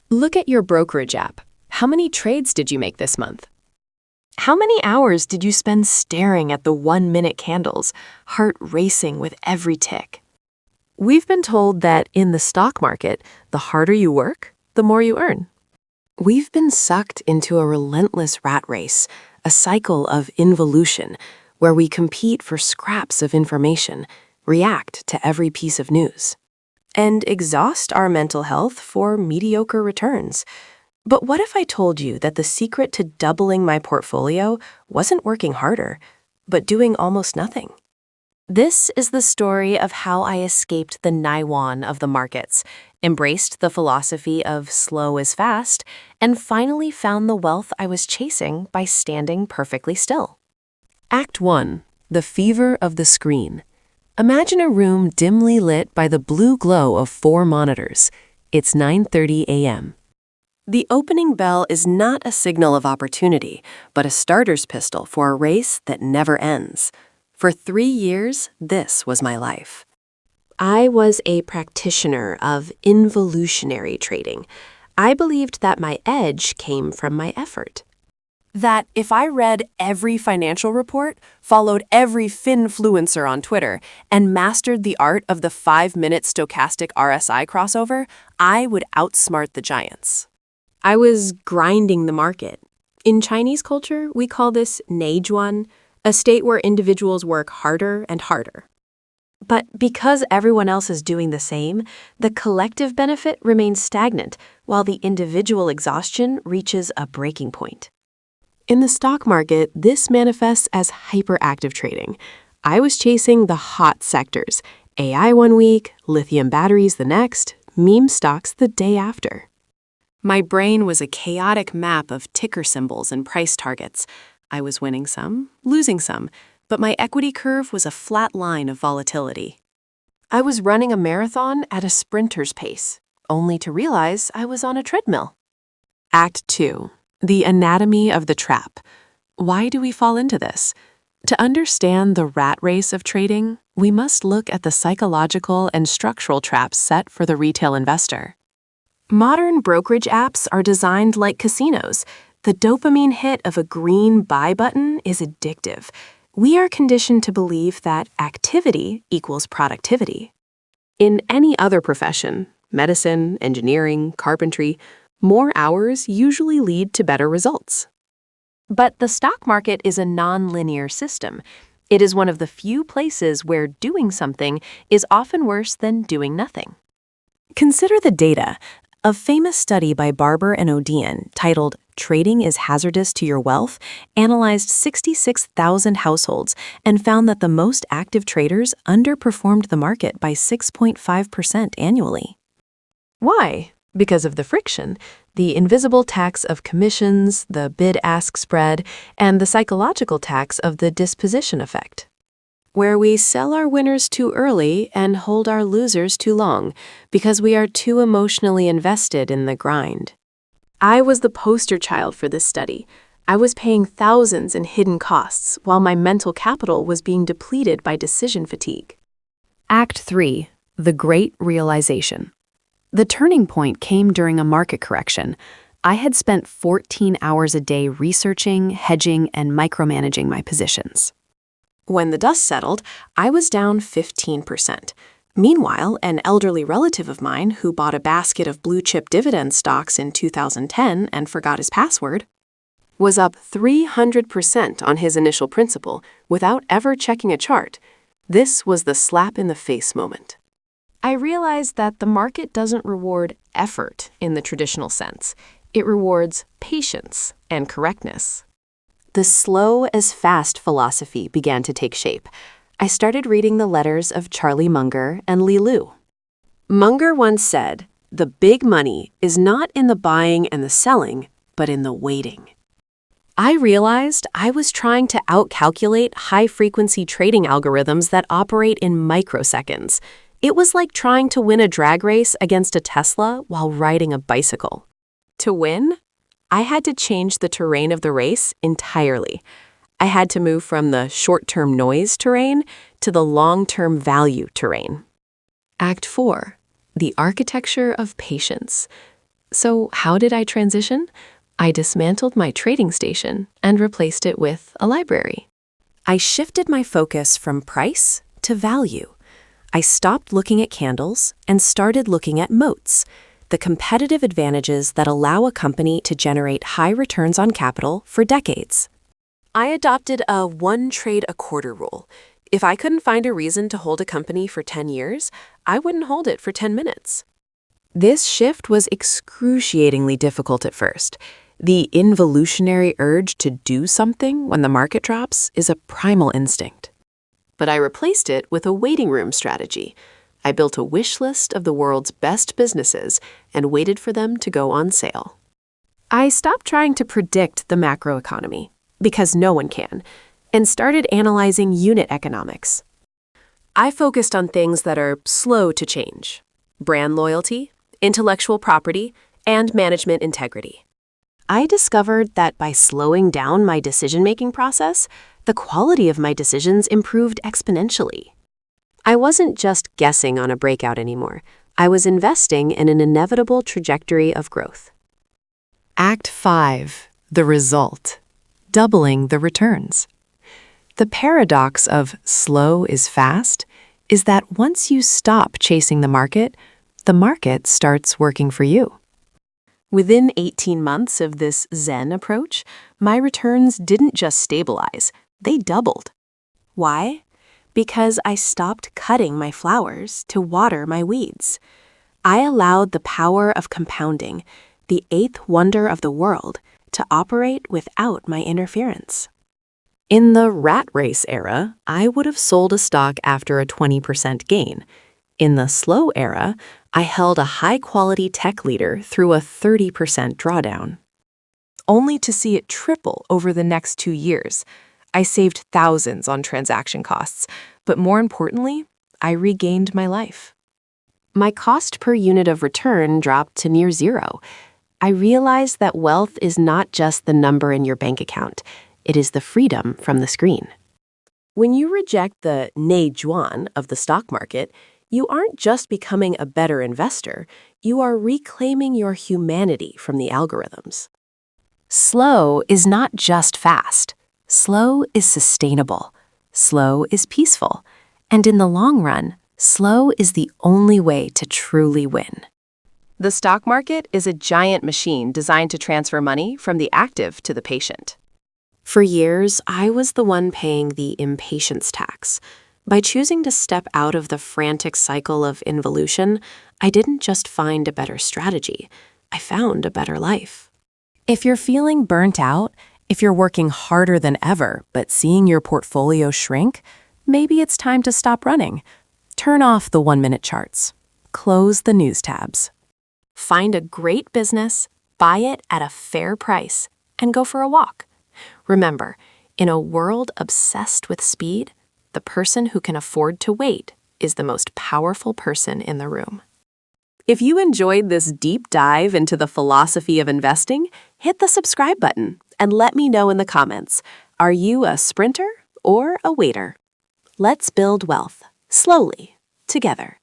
Look at your brokerage app. How many trades did you make this month? How many hours did you spend staring at the 1-minute candles, heart racing with every tick? We've been told that in the stock market, the harder you work, the more you earn. We've been sucked into a relentless rat race, a cycle of involution, where we compete for scraps of information, react to every piece of news, and exhaust our mental health for mediocre returns. But what if I told you that the secret to doubling my portfolio wasn't working harder, but doing almost nothing? This is the story of how I escaped the naiwan of the markets, embraced the philosophy of slow is fast, and finally found the wealth I was chasing by standing perfectly still. Act 1. The fever of the screen. Imagine a room dimly lit by the blue glow of 4 monitors. It's 9:30 a.m. The opening bell is not a signal of opportunity, but a starter's pistol for a race that never ends. For 3 years, this was my life. I was a practitioner of involutionary trading. I believed that my edge came from my effort. That if I read every financial report, followed every finfluencer on Twitter, and mastered the art of the 5-minute stochastic RSI crossover, I would outsmart the giants. I was grinding the market. In Chinese culture, we call this neijuan, a state where individuals work harder and harder. But because everyone else is doing the same, the collective benefit remains stagnant, while the individual exhaustion reaches a breaking point. In the stock market, this manifests as hyperactive trading. I was chasing the hot sectors, AI one week, lithium batteries the next, meme stocks the day after. My brain was a chaotic map of ticker symbols and price targets. I was winning some, losing some, but my equity curve was a flat line of volatility. I was running a marathon at a sprinter's pace, only to realize I was on a treadmill. Act 2. The anatomy of the trap. Why do we fall into this? To understand the rat race of trading, we must look at the psychological and structural traps set for the retail investor. Modern brokerage apps are designed like casinos. The dopamine hit of a green buy button is addictive. We are conditioned to believe that activity equals productivity. In any other profession, medicine, engineering, carpentry, more hours usually lead to better results. But the stock market is a non-linear system. It is one of the few places where doing something is often worse than doing nothing. Consider the data. A famous study by Barber and Odean, titled Trading is Hazardous to Your Wealth, analyzed 66,000 households and found that the most active traders underperformed the market by 6.5% annually. Why? Because of the friction, the invisible tax of commissions, the bid-ask spread, and the psychological tax of the disposition effect, where we sell our winners too early and hold our losers too long because we are too emotionally invested in the grind. I was the poster child for this study. I was paying thousands in hidden costs while my mental capital was being depleted by decision fatigue. Act 3. The Great Realization. The turning point came during a market correction. I had spent 14 hours a day researching, hedging, and micromanaging my positions. When the dust settled, I was down 15%. Meanwhile, an elderly relative of mine who bought a basket of blue-chip dividend stocks in 2010 and forgot his password was up 300% on his initial principal without ever checking a chart. This was the slap-in-the-face moment. I realized that the market doesn't reward effort in the traditional sense. It rewards patience and correctness. The slow-as-fast philosophy began to take shape. I started reading the letters of Charlie Munger and Li Lu. Munger once said, "The big money is not in the buying and the selling, but in the waiting." I realized I was trying to outcalculate high-frequency trading algorithms that operate in microseconds. It was like trying to win a drag race against a Tesla while riding a bicycle. To win, I had to change the terrain of the race entirely. I had to move from the short-term noise terrain to the long-term value terrain. Act 4. The Architecture of Patience. So how did I transition? I dismantled my trading station and replaced it with a library. I shifted my focus from price to value. I stopped looking at candles and started looking at moats, the competitive advantages that allow a company to generate high returns on capital for decades. I adopted a one trade a quarter rule. If I couldn't find a reason to hold a company for 10 years, I wouldn't hold it for 10 minutes. This shift was excruciatingly difficult at first. The involutionary urge to do something when the market drops is a primal instinct. But I replaced it with a waiting room strategy. I built a wish list of the world's best businesses and waited for them to go on sale. I stopped trying to predict the macroeconomy, because no one can, and started analyzing unit economics. I focused on things that are slow to change: brand loyalty, intellectual property, and management integrity. I discovered that by slowing down my decision-making process, the quality of my decisions improved exponentially. I wasn't just guessing on a breakout anymore. I was investing in an inevitable trajectory of growth. Act 5. The result. Doubling the returns. The paradox of slow is fast is that once you stop chasing the market starts working for you. Within 18 months of this Zen approach, my returns didn't just stabilize, they doubled. Why? Because I stopped cutting my flowers to water my weeds. I allowed the power of compounding, the eighth wonder of the world, to operate without my interference. In the rat race era, I would have sold a stock after a 20% gain. In the slow era, I held a high-quality tech leader through a 30% drawdown. Only to see it triple over the next 2 years. I saved thousands on transaction costs, but more importantly, I regained my life. My cost per unit of return dropped to near zero. I realized that wealth is not just the number in your bank account. It is the freedom from the screen. When you reject the ne juan of the stock market, you aren't just becoming a better investor, you are reclaiming your humanity from the algorithms. Slow is not just fast. Slow is sustainable. Slow is peaceful. And in the long run, slow is the only way to truly win. The stock market is a giant machine designed to transfer money from the active to the patient. For years, I was the one paying the impatience tax. By choosing to step out of the frantic cycle of involution, I didn't just find a better strategy, I found a better life. If you're feeling burnt out, if you're working harder than ever but seeing your portfolio shrink, maybe it's time to stop running. Turn off the 1-minute charts. Close the news tabs. Find a great business, buy it at a fair price, and go for a walk. Remember, in a world obsessed with speed, the person who can afford to wait is the most powerful person in the room. If you enjoyed this deep dive into the philosophy of investing, hit the subscribe button and let me know in the comments. Are you a sprinter or a waiter? Let's build wealth, slowly, together.